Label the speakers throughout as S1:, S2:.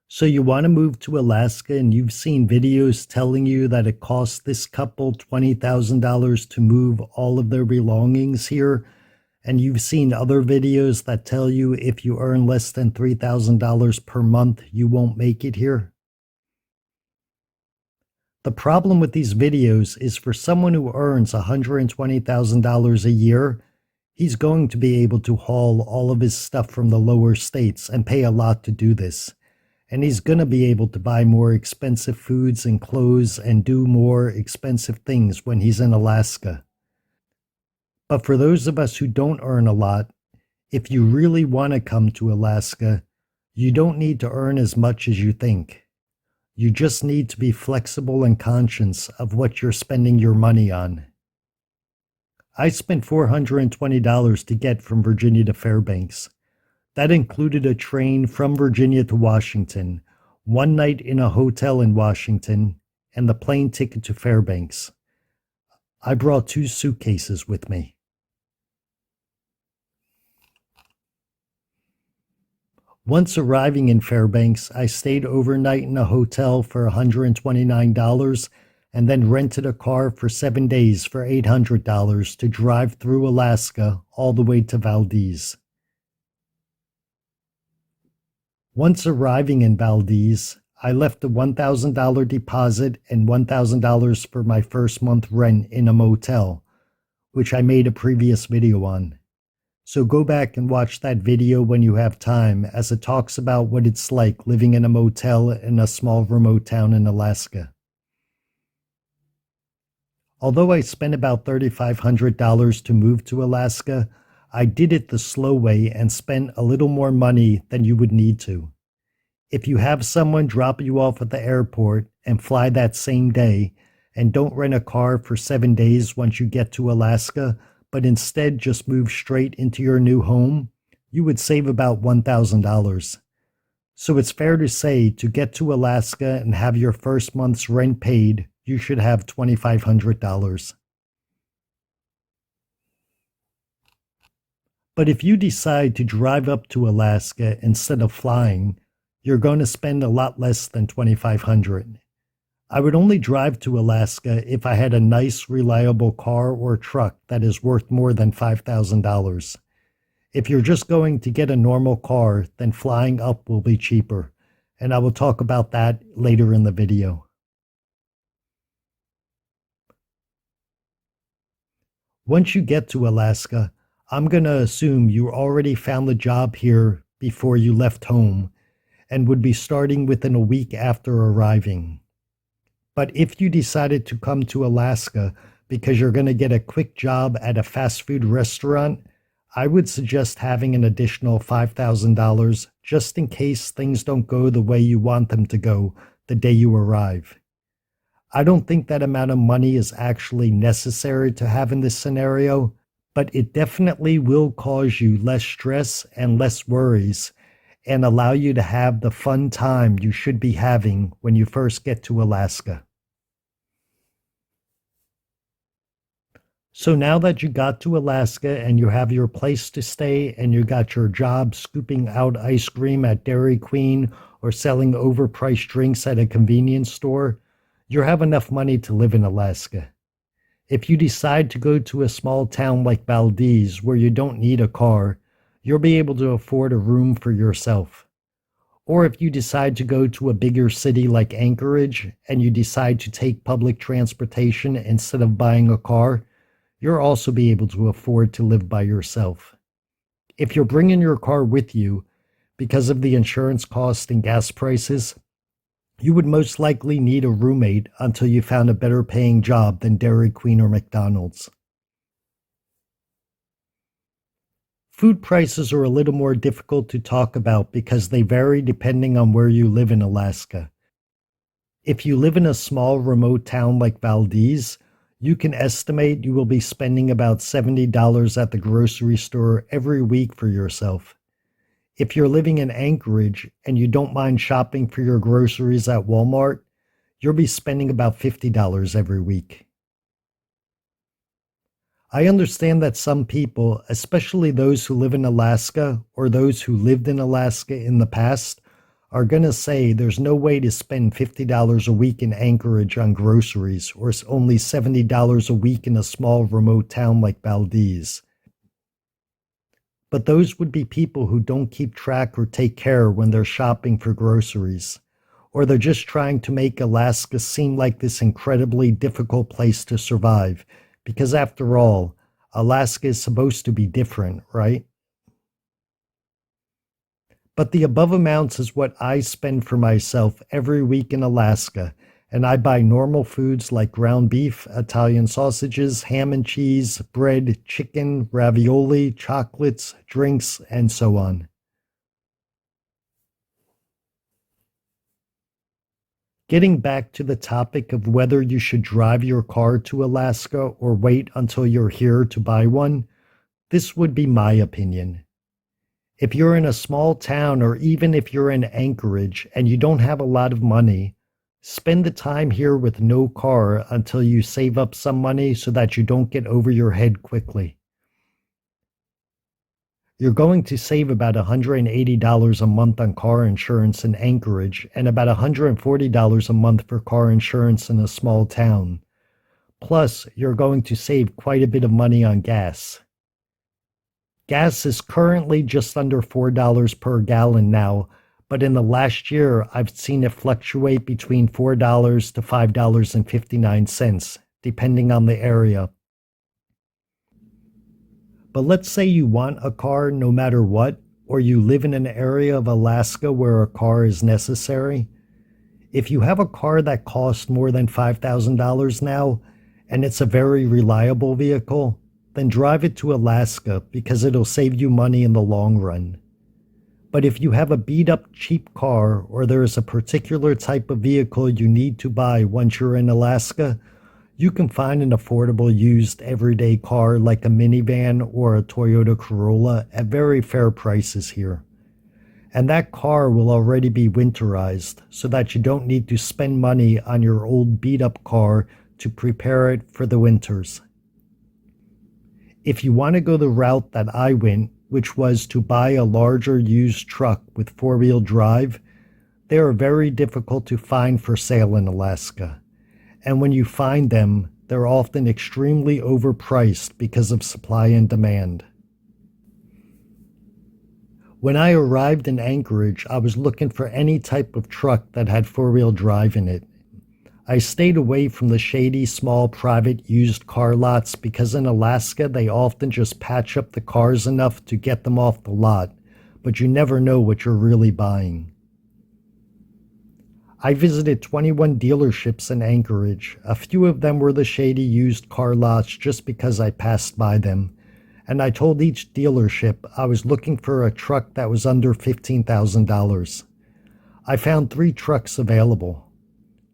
S1: So you want to move to Alaska and you've seen videos telling you that it costs this couple $20,000 to move all of their belongings here. And you've seen other videos that tell you if you earn less than $3,000 per month, you won't make it here. The problem with these videos is for someone who earns $120,000 a year, he's going to be able to haul all of his stuff from the lower states and pay a lot to do this. And he's going to be able to buy more expensive foods and clothes and do more expensive things when he's in Alaska. But for those of us who don't earn a lot, if you really want to come to Alaska, you don't need to earn as much as you think. You just need to be flexible and conscious of what you're spending your money on. I spent $420 to get from Virginia to Fairbanks. That included a train from Virginia to Washington, one night in a hotel in Washington, and the plane ticket to Fairbanks. I brought 2 suitcases with me. Once arriving in Fairbanks, I stayed overnight in a hotel for $129 and then rented a car for 7 days for $800 to drive through Alaska all the way to Valdez. Once arriving in Valdez, I left a $1,000 deposit and $1,000 for my first month rent in a motel, which I made a previous video on. So go back and watch that video when you have time, as it talks about what it's like living in a motel in a small remote town in Alaska. Although I spent about $3,500 to move to Alaska, I did it the slow way and spent a little more money than you would need to. If you have someone drop you off at the airport and fly that same day, and don't rent a car for 7 days once you get to Alaska, but instead just move straight into your new home, you would save about $1,000. So it's fair to say to get to Alaska and have your first month's rent paid, you should have $2,500. But if you decide to drive up to Alaska instead of flying, you're going to spend a lot less than $2,500. I would only drive to Alaska if I had a nice, reliable car or truck that is worth more than $5,000. If you're just going to get a normal car, then flying up will be cheaper, and I will talk about that later in the video. Once you get to Alaska, I'm going to assume you already found the job here before you left home and would be starting within a week after arriving. But if you decided to come to Alaska because you're going to get a quick job at a fast food restaurant, I would suggest having an additional $5,000 just in case things don't go the way you want them to go the day you arrive. I don't think that amount of money is actually necessary to have in this scenario, but it definitely will cause you less stress and less worries and allow you to have the fun time you should be having when you first get to Alaska. So now that you got to Alaska and you have your place to stay and you got your job scooping out ice cream at Dairy Queen or selling overpriced drinks at a convenience store, you have enough money to live in Alaska. If you decide to go to a small town like Valdez where you don't need a car, you'll be able to afford a room for yourself. Or if you decide to go to a bigger city like Anchorage and you decide to take public transportation instead of buying a car, you'll also be able to afford to live by yourself. If you're bringing your car with you, because of the insurance costs and gas prices, you would most likely need a roommate until you found a better paying job than Dairy Queen or McDonald's. Food prices are a little more difficult to talk about because they vary depending on where you live in Alaska. If you live in a small remote town like Valdez, you can estimate you will be spending about $70 at the grocery store every week for yourself. If you're living in Anchorage and you don't mind shopping for your groceries at Walmart, you'll be spending about $50 every week. I understand that some people, especially those who live in Alaska or those who lived in Alaska in the past, are going to say there's no way to spend $50 a week in Anchorage on groceries or only $70 a week in a small remote town like Valdez. But those would be people who don't keep track or take care when they're shopping for groceries, or they're just trying to make Alaska seem like this incredibly difficult place to survive, because after all, Alaska is supposed to be different, right? But the above amounts is what I spend for myself every week in Alaska, and I buy normal foods like ground beef, Italian sausages, ham and cheese, bread, chicken, ravioli, chocolates, drinks, and so on. Getting back to the topic of whether you should drive your car to Alaska or wait until you're here to buy one, this would be my opinion. If you're in a small town or even if you're in Anchorage and you don't have a lot of money, spend the time here with no car until you save up some money so that you don't get over your head quickly. You're going to save about $180 a month on car insurance in Anchorage and about $140 a month for car insurance in a small town. Plus, you're going to save quite a bit of money on gas. Gas is currently just under $4 per gallon now, but in the last year, I've seen it fluctuate between $4 to $5.59, depending on the area. But let's say you want a car no matter what, or you live in an area of Alaska where a car is necessary. If you have a car that costs more than $5,000 now, and it's a very reliable vehicle, then drive it to Alaska because it'll save you money in the long run. But if you have a beat-up cheap car or there is a particular type of vehicle you need to buy once you're in Alaska, you can find an affordable used everyday car like a minivan or a Toyota Corolla at very fair prices here. And that car will already be winterized so that you don't need to spend money on your old beat-up car to prepare it for the winters. If you want to go the route that I went, which was to buy a larger used truck with four-wheel drive, they are very difficult to find for sale in Alaska. And when you find them, they're often extremely overpriced because of supply and demand. When I arrived in Anchorage, I was looking for any type of truck that had four-wheel drive in it. I stayed away from the shady, small, private used car lots because in Alaska they often just patch up the cars enough to get them off the lot, but you never know what you're really buying. I visited 21 dealerships in Anchorage. A few of them were the shady used car lots just because I passed by them, and I told each dealership I was looking for a truck that was under $15,000. I found 3 trucks available.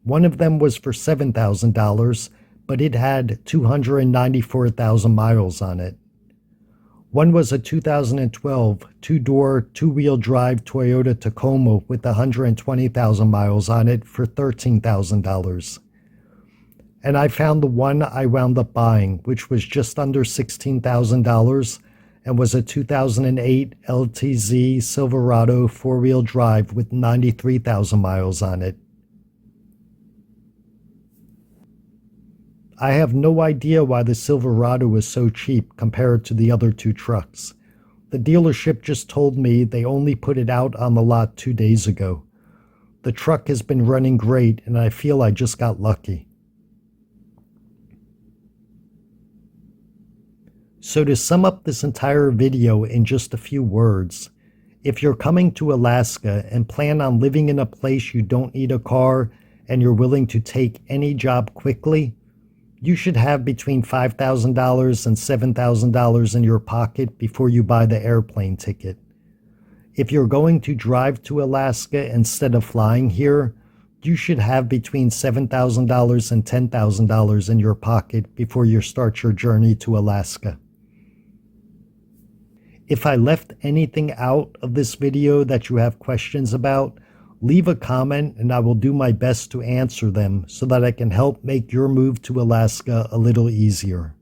S1: One of them was for $7,000, but it had 294,000 miles on it. One was a 2012 two-door, two-wheel drive Toyota Tacoma with 120,000 miles on it for $13,000. And I found the one I wound up buying, which was just under $16,000 and was a 2008 LTZ Silverado four-wheel drive with 93,000 miles on it. I have no idea why the Silverado was so cheap compared to the other 2 trucks. The dealership just told me they only put it out on the lot 2 days ago. The truck has been running great and I feel I just got lucky. So to sum up this entire video in just a few words, if you're coming to Alaska and plan on living in a place you don't need a car and you're willing to take any job quickly, you should have between $5,000 and $7,000 in your pocket before you buy the airplane ticket. If you're going to drive to Alaska instead of flying here, you should have between $7,000 and $10,000 in your pocket before you start your journey to Alaska. If I left anything out of this video that you have questions about, leave a comment and I will do my best to answer them so that I can help make your move to Alaska a little easier.